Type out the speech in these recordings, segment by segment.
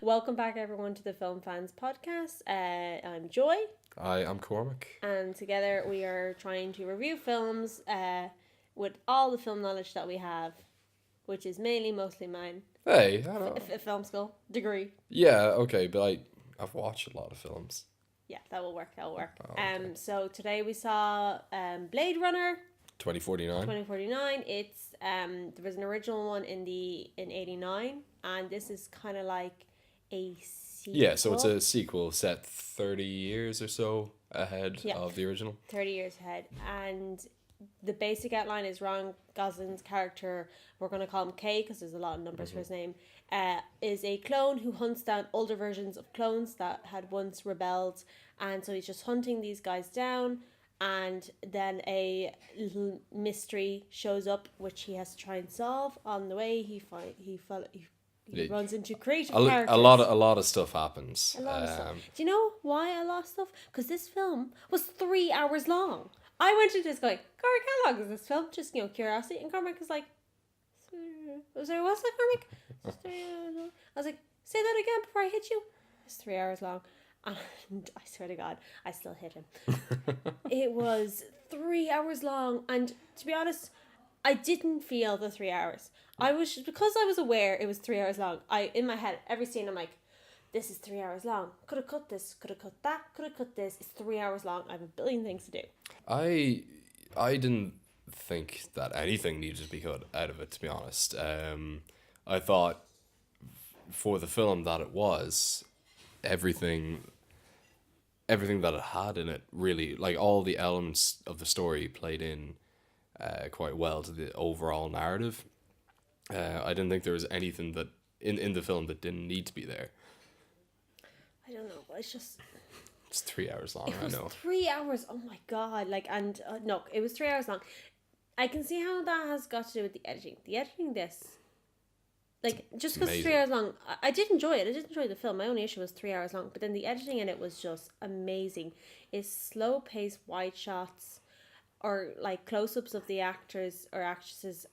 welcome back everyone to the Film Fans Podcast. I'm Joy, I'm Cormac. and together we are trying to review films with all the film knowledge that we have, which is mostly mine. Hey, I don't know. Film school degree. Yeah, okay, but I've watched a lot of films. Yeah, that will work. Oh, okay. So today we saw Blade Runner 2049. 2049. It's there was an original one in '89, and this is kind of like a sequel. Yeah, so it's a sequel set 30 years or so ahead Yeah. of the original. 30 years ahead, and the basic outline is Ryan Gosling's character, we're going to call him K because there's a lot of numbers for his name, is a clone who hunts down older versions of clones that had once rebelled, and so he's just hunting these guys down, and then a little mystery shows up which he has to try and solve. On the way he Yeah. runs into creative A characters. lot of stuff happens. A lot of stuff. Do you know why I lost stuff? Because this film was 3 hours long. I went into this going, Cormac, how long is this film? Just, curiosity. And Cormac was like, sorry, what's that, Cormac? It's 3 hours long. I was like, say that again before I hit you. It's 3 hours long. And I swear to God, I still hit him. It was 3 hours long. And to be honest, I didn't feel the 3 hours. Because I was aware it was 3 hours long. In my head, every scene, I'm like, this is 3 hours long. Could have cut this. Could have cut that. Could have cut this. It's 3 hours long. I have a billion things to do. I didn't think that anything needed to be cut out of it, to be honest. I thought for the film that it was, everything that it had in it really, like all the elements of the story played in quite well to the overall narrative. I didn't think there was anything that in the film that didn't need to be there. I don't know, but it's just... It's 3 hours long, It was I know. 3 hours. Oh my God. No, it was 3 hours long. I can see how that has got to do with the editing. The editing this... just because it's 3 amazing. hours long, I did enjoy it. I did enjoy the film. My only issue was 3 hours long. But then the editing in it was just amazing. It's slow-paced wide shots or like close-ups of the actors or actresses.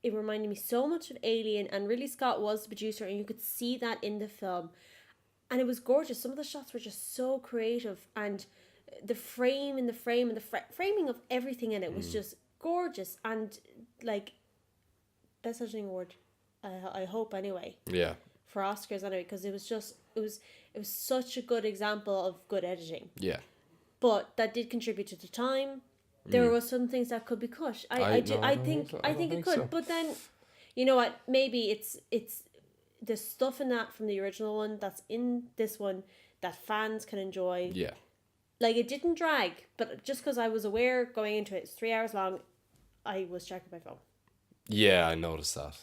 It reminded me so much of Alien, and Ridley Scott was the producer, and you could see that in the film. And it was gorgeous. Some of the shots were just so creative, and the framing of everything in it was just gorgeous. And like, best editing award, I hope anyway, Yeah. for Oscars anyway, because it was such a good example of good editing. Yeah. But that did contribute to the time. There was some things that could be cut. I don't think so. I think it think could. so. But then, you know what? Maybe it's the stuff in that from the original one that's in this one that fans can enjoy. Yeah. Like, it didn't drag, but just because I was aware going into it, it's 3 hours long, I was checking my phone. Yeah, I noticed that.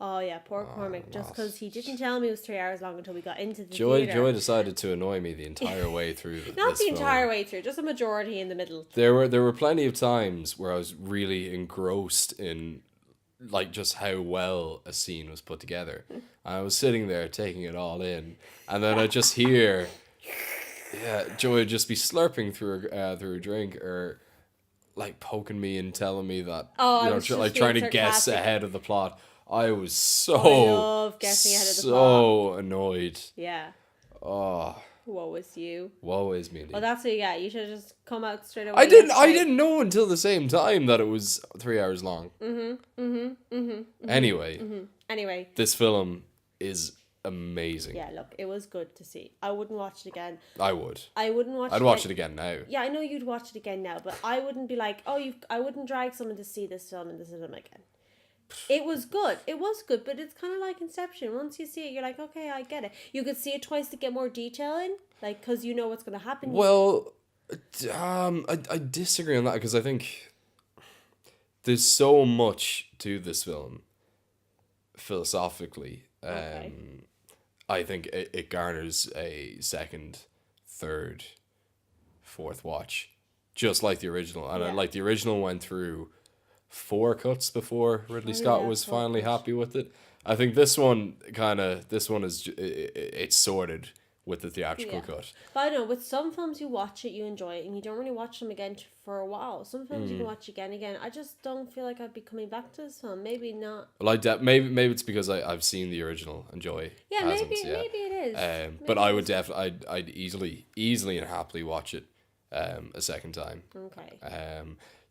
Oh yeah, poor Cormac. Just Ross. because he didn't tell me it was 3 hours long until we got into the Joy theater. decided to annoy me the entire way through Not this the film. entire way through, just a majority in the middle. There were plenty of times where I was really engrossed in like just how well a scene was put together. I was sitting there taking it all in, and then I just hear Joy would just be slurping through a drink or like poking me and telling me that I was just like being trying to guess sarcastic. ahead of the plot. I was I love guessing ahead of the so annoyed. Yeah. Oh, Woe is you. woe is me. Indeed. Well, that's what you got. You should have just come out straight away. I and say, didn't know until the same time that it was 3 hours long. Anyway, Anyway, this film is amazing. yeah, look, it was good to see. I wouldn't watch it again. I would. I wouldn't watch I'd watch it again now. Yeah, I know you'd watch it again now, but I wouldn't be like, I wouldn't drag someone to see this film in the cinema again. It was good. It was good, but it's kind of like Inception. Once you see it, you're like, okay, I get it. You could see it twice to get more detail in, like, because you know what's going to happen. Well, I disagree on that because I think there's so much to this film philosophically. Okay. I think it garners a second, third, fourth watch, just like the original. And Yeah. like the original went through 4 cuts before Ridley Scott yeah, was 4 finally cuts. happy with it. I think this one is it's sorted with the theatrical Yeah. cut. But I don't know, with some films you watch it, you enjoy it, and you don't really watch them again for a while. Some films you can watch again and again. I just don't feel like I'd be coming back to this film. Maybe not. Like that, maybe it's because I've seen the original and Joy Yeah, hasn't. maybe Yeah. maybe it is. But Maybe I it would is. definitely, I'd easily and happily watch it a second time. Okay.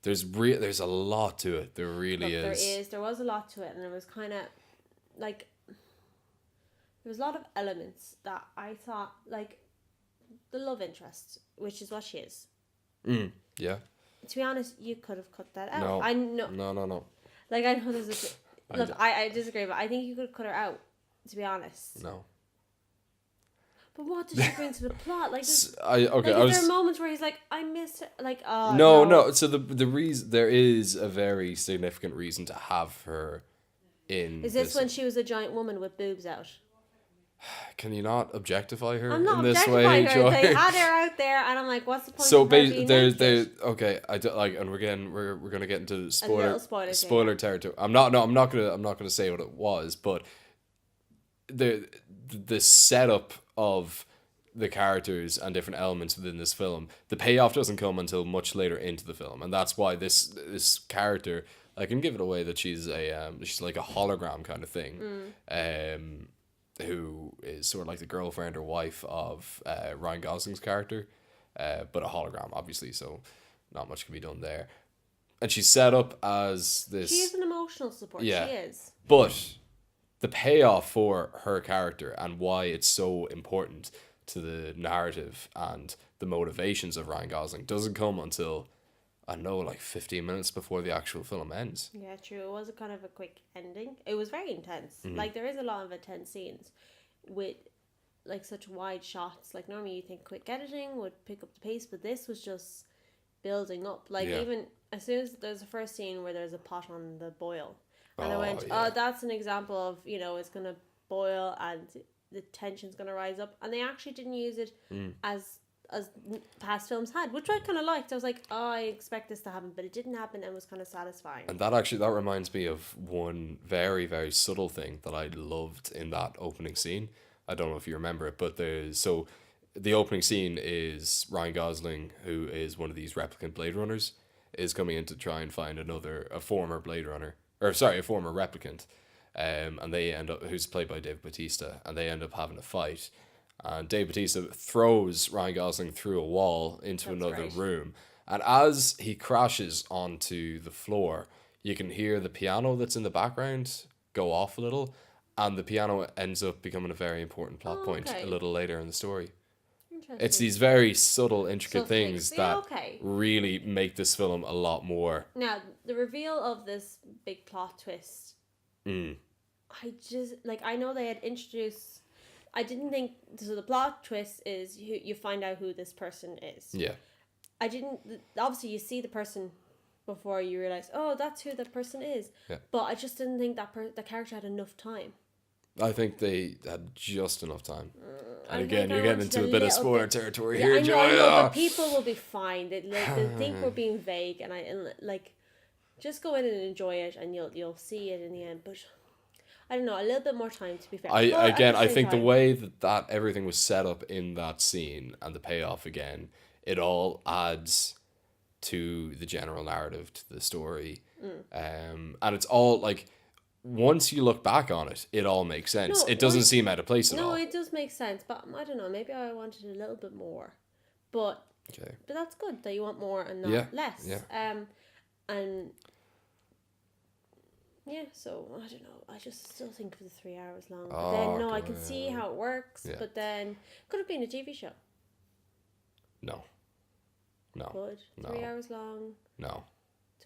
There's a lot to it. There really Look, is. there was a lot to it, and it was kind of like there was a lot of elements that I thought, like the love interest, which is what she is. Yeah. To be honest, you could have cut that out. No. I know, No. like I know there's a look. I disagree, but I think you could cut her out. To be honest, No. but what does she bring to the plot? Like, Okay. like I is there was moments where he's like, I miss her? Like, no. So the reason there is a very significant reason to have her in. Is this when she was a giant woman with boobs out? Can you not objectify her I'm not in this way, objectifying her. Joy? They had her out there, and I'm like, what's the point So of her being naked? okay. I don't like, and we're gonna get into little spoilers here, spoiler territory. I'm not gonna say what it was, but the setup of the characters and different elements within this film, the payoff doesn't come until much later into the film, and that's why this character, I can give it away that she's like a hologram kind of thing, who is sort of like the girlfriend or wife of Ryan Gosling's character, but a hologram, obviously, so not much can be done there. And she's set up as this. She is an emotional support. Yeah. She is. But the payoff for her character and why it's so important to the narrative and the motivations of Ryan Gosling doesn't come until, I don't know, like 15 minutes before the actual film ends. Yeah, true. It was a kind of a quick ending. It was very intense. Mm-hmm. Like, there is a lot of intense scenes with, like, such wide shots. Like, normally you think quick editing would pick up the pace, but this was just building up. Like, Yeah. even as soon as there's a first scene where there's a pot on the boil. And I Oh, went, yeah. oh, that's an example of, it's going to boil and the tension's going to rise up. And they actually didn't use it as past films had, which I kind of liked. I was like, oh, I expect this to happen, but it didn't happen and was kind of satisfying. And that reminds me of one very, very subtle thing that I loved in that opening scene. I don't know if you remember it, but the opening scene is Ryan Gosling, who is one of these replicant Blade Runners, is coming in to try and find a former Blade Runner, a former replicant, and they end up, who's played by Dave Bautista, and they end up having a fight. And Dave Bautista throws Ryan Gosling through a wall into That's another right. room. And as he crashes onto the floor, you can hear the piano that's in the background go off a little. And the piano ends up becoming a very important plot point okay. a little later in the story. Interesting. It's these very subtle, intricate Subtle things things. that Yeah, okay. really make this film a lot more. Now, the reveal of this big plot twist, Mm. I know they had introduced, I didn't think, so the plot twist is you find out who this person is. Yeah. I didn't, obviously you see the person before you realise, oh, that's who the person is. Yeah. But I just didn't think the character had enough time. I think they had just enough time. I And think again, I you're getting wanted into a bit of little spoiler bit- territory Yeah, here, I know, Joy. but people will be fine. They think we're being vague, and just go in and enjoy it, and you'll see it in the end. But I don't know, a little bit more time, to be fair. But at the I same think the time- way that everything was set up in that scene and the payoff again, it all adds to the general narrative, to the story. And it's all like, once you look back on it, it all makes sense. No, It doesn't once- seem out of place at No, all. it does make sense, but I don't know. Maybe I wanted a little bit more, but Okay. that's good that you want more and not Yeah, less. yeah. And yeah, so I don't know. I just still think it was 3 hours long. But then no, I can see how it works. Yeah. But then could have been a TV show. No. Could 3 hours long, No.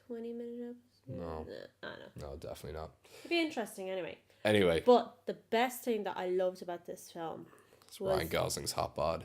20-minute episode. No. I don't know. No, definitely not. It'd be interesting anyway. Anyway, But the best thing that I loved about this film it's was Ryan Gosling's hot bod.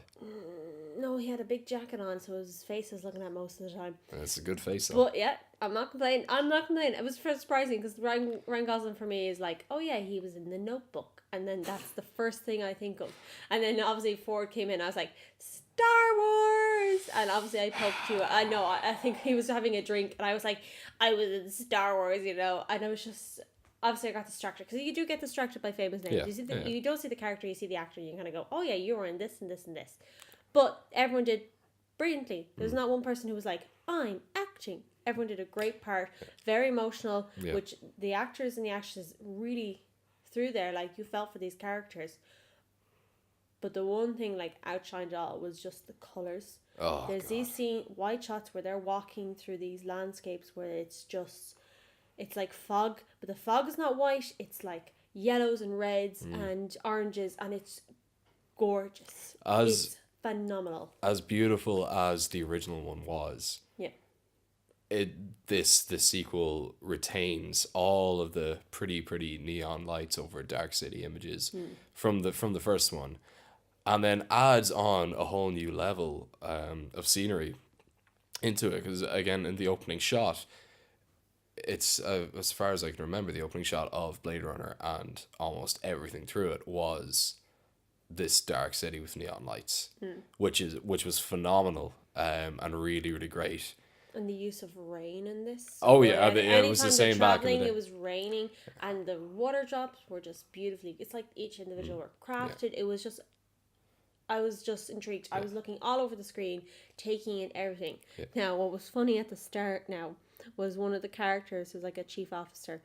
no, he had a big jacket on, so his face was looking at most of the time. And it's a good face though. But yeah, I'm not complaining. It was surprising because Ryan Gosling for me is like, oh yeah, he was in The Notebook, and then that's the first thing I think of. And then obviously Ford came in, I was like, Star Wars, and obviously I poked you. I know, I think he was having a drink, and I was like, I was in Star Wars, and I was just, obviously I got distracted because you do get distracted by famous names. Yeah, You see yeah. you don't see the character, you see the actor, and you kind of go, oh yeah, you were in this and this and this. But everyone did brilliantly. There's not one person who was like, I'm acting. Everyone did a great part, very emotional, Yeah. which the actors and the actresses really threw there. Like, you felt for these characters. But the one thing like outshined it all was just the colours. Oh, There's God. these white shots where they're walking through these landscapes where it's like fog, but the fog is not white. It's like yellows and reds and oranges, and it's gorgeous. It's phenomenal. As beautiful as the original one was, Yeah. the sequel retains all of the pretty neon lights over Dark City images from the first one, and then adds on a whole new level of scenery into it. Because again, in the opening shot, it's as far as I can remember, the opening shot of Blade Runner and almost everything through it was this dark city with neon lights, which was phenomenal and really great. And the use of rain in this. Oh, yeah, Well, it was the anytime same they're back in the traveling, day. it was raining, and the water drops were just beautifully. It's like each individual were crafted. It was just, I was just intrigued. I was looking all over the screen, taking in everything. Yeah. Now, what was funny at the start now was one of the characters who's like a chief officer.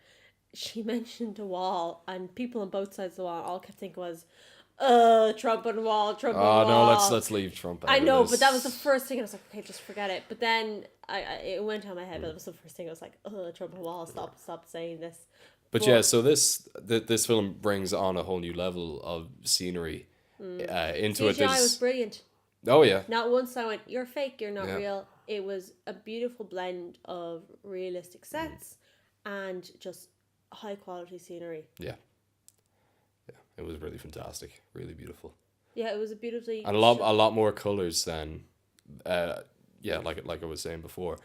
She mentioned a wall, and people on both sides of the wall all kept thinking was, Trump and wall, Trump and wall. Oh no, let's leave Trump out I of know, this. but that was the first thing. I was like, okay, just forget it. But then it went on my head. But it was the first thing. I was like, Trump and wall, stop saying this. But yeah, so this film brings on a whole new level of scenery into it. CGI was brilliant. Oh yeah, Not once I went, you're fake, you're not Yeah. real. It was a beautiful blend of realistic sets and just high quality scenery. yeah. It was really fantastic, really beautiful, Yeah, it was a beautifully and a lot more colors than, like I was saying before,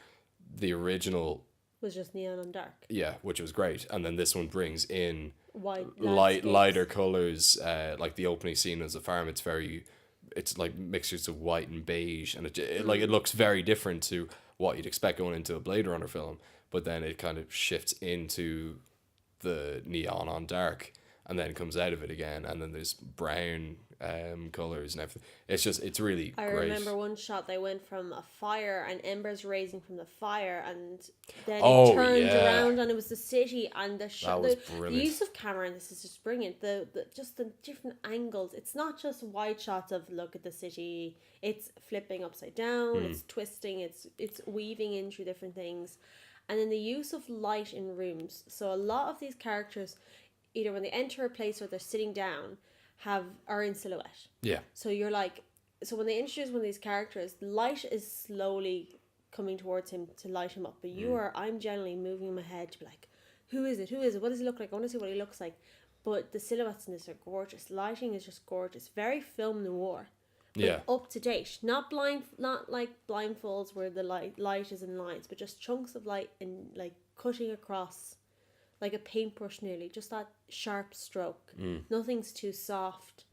the original. was just neon and dark. Yeah, which was great, and then this one brings in White lighter colors. Like the opening scene as a farm, it's like mixtures of white and beige, and it looks very different to what you'd expect going into a Blade Runner film. But then it kind of shifts into the neon on dark, and then comes out of it again, and then there's brown colors and everything. It's really I great. remember one shot they went from a fire and embers raising from the fire, and then Oh, it turned yeah. around and it was the city, and the shot, was the brilliant. use of camera in this is just brilliant. The just the different angles. It's not just wide shots of look at the city. It's flipping upside down. It's twisting. It's weaving in through different things, and then the use of light in rooms. So a lot of these characters, either when they enter a place or they're sitting down, are in silhouette. Yeah, So you're like, so when they introduce one of these characters, light is slowly coming towards him to light him up. But I'm generally moving my head to be like, who is it? Who is it? What does he look like? I want to see what he looks like. But the silhouettes in this are gorgeous. Lighting is just gorgeous. Very film noir. But yeah, up to date. Not like blindfolds where the light is in lines, but just chunks of light and like cutting across like a paintbrush nearly. Just that sharp stroke. Nothing's too soft.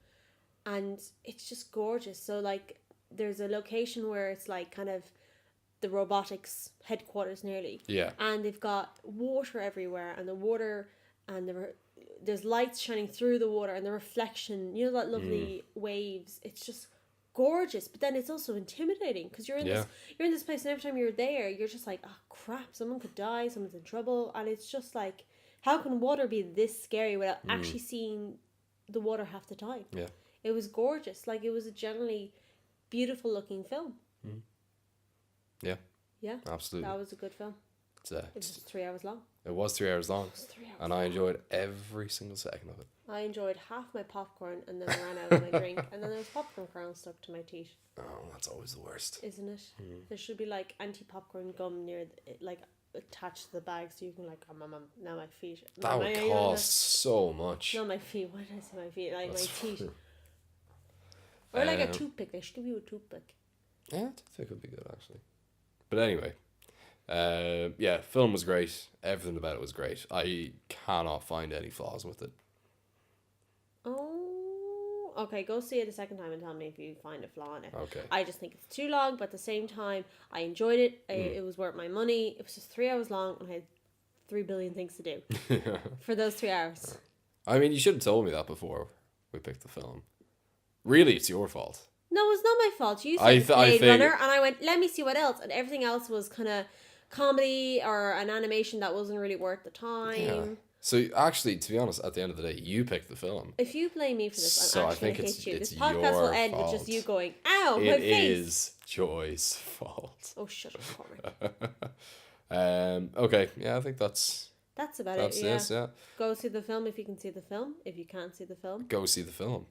And it's just gorgeous. So like there's a location where it's like kind of the robotics headquarters nearly. yeah. And they've got water everywhere, and the water and there's lights shining through the water, and the reflection, you know, that lovely waves. It's just gorgeous, but then it's also intimidating because you're in this place, and every time you're there, you're just like, oh crap, someone could die, someone's in trouble, and it's just like, how can water be this scary without actually seeing the water half the time? Yeah. It was gorgeous. Like, it was a generally beautiful looking film. Yeah, Yeah, absolutely. that was a good film. It's, It was just 3 hours long. it was 3 hours long, It was 3 hours and I enjoyed every single second of it. I enjoyed half my popcorn and then I ran out of my drink, and then there was popcorn kernels stuck to my teeth. Oh, that's always the worst. Isn't it? There should be like anti-popcorn gum near like attached to the bag, so you can like, now my feet. That would cost so much. Not my feet. Why did I say my feet? Like my teeth. Or like a toothpick. They should give you a toothpick. Yeah, I think it could be good actually. But anyway, yeah, film was great. Everything about it was great. I cannot find any flaws with it. Oh, okay. Go see it a second time and tell me if you find a flaw in it. Okay. I just think it's too long, but at the same time, I enjoyed it. It was worth my money. It was just 3 hours long, and I had 3 billion things to do for those 3 hours. I mean, you should have told me that before we picked the film. Really, it's your fault. No, it's not my fault. You I said think- Blade Runner, and I went, let me see what else. And everything else was kind of comedy or an animation that wasn't really worth the time. Yeah. So actually, to be honest, at the end of the day, you picked the film. If you blame me for this, So I'm I actually going think to hit you. it's This podcast will your end with just fault. you going, ow, my It face. is Joy's fault. Oh, shut up, Cormac. Okay, yeah, I think that's That's it, this. Yeah, Go see the film if you can see the film. If you can't see the film, go see the film.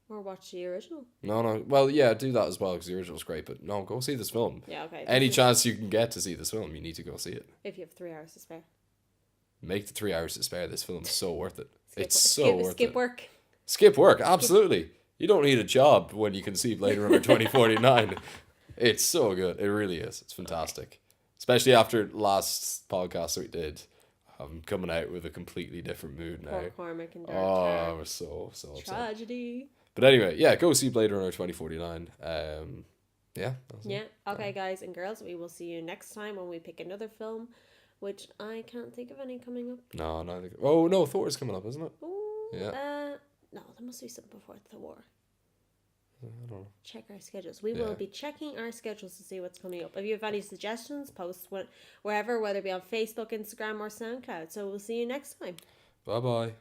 or watch the original. No, well, yeah, do that as well because the original's great. But no, go see this film. Yeah, okay. Any This is- chance you can get to see this film, you need to go see it. If you have 3 hours to spare. Make the 3 hours to spare. This film's so worth it. Skip, It's so skip, worth skip it. work. Skip work, absolutely. You don't need a job when you can see Blade Runner 2049. It's so good. It really is. It's fantastic. Especially after last podcast that we did. I'm coming out with a completely different mood now. Poor Cormac and Dark Oh, I Tower. was so upset. Tragedy. But anyway, yeah, go see Blade Runner 2049. Yeah. That's it. Yeah. Okay, guys and girls, we will see you next time when we pick another film, which I can't think of any coming up. No, I think. Oh no, Thor's coming up, isn't it? Ooh, Yeah. no, there must be something before the war. I don't know. Check our schedules. We Yeah. will be checking our schedules to see what's coming up. If you have any suggestions, post wherever, whether it be on Facebook, Instagram, or SoundCloud. So we'll see you next time. Bye bye.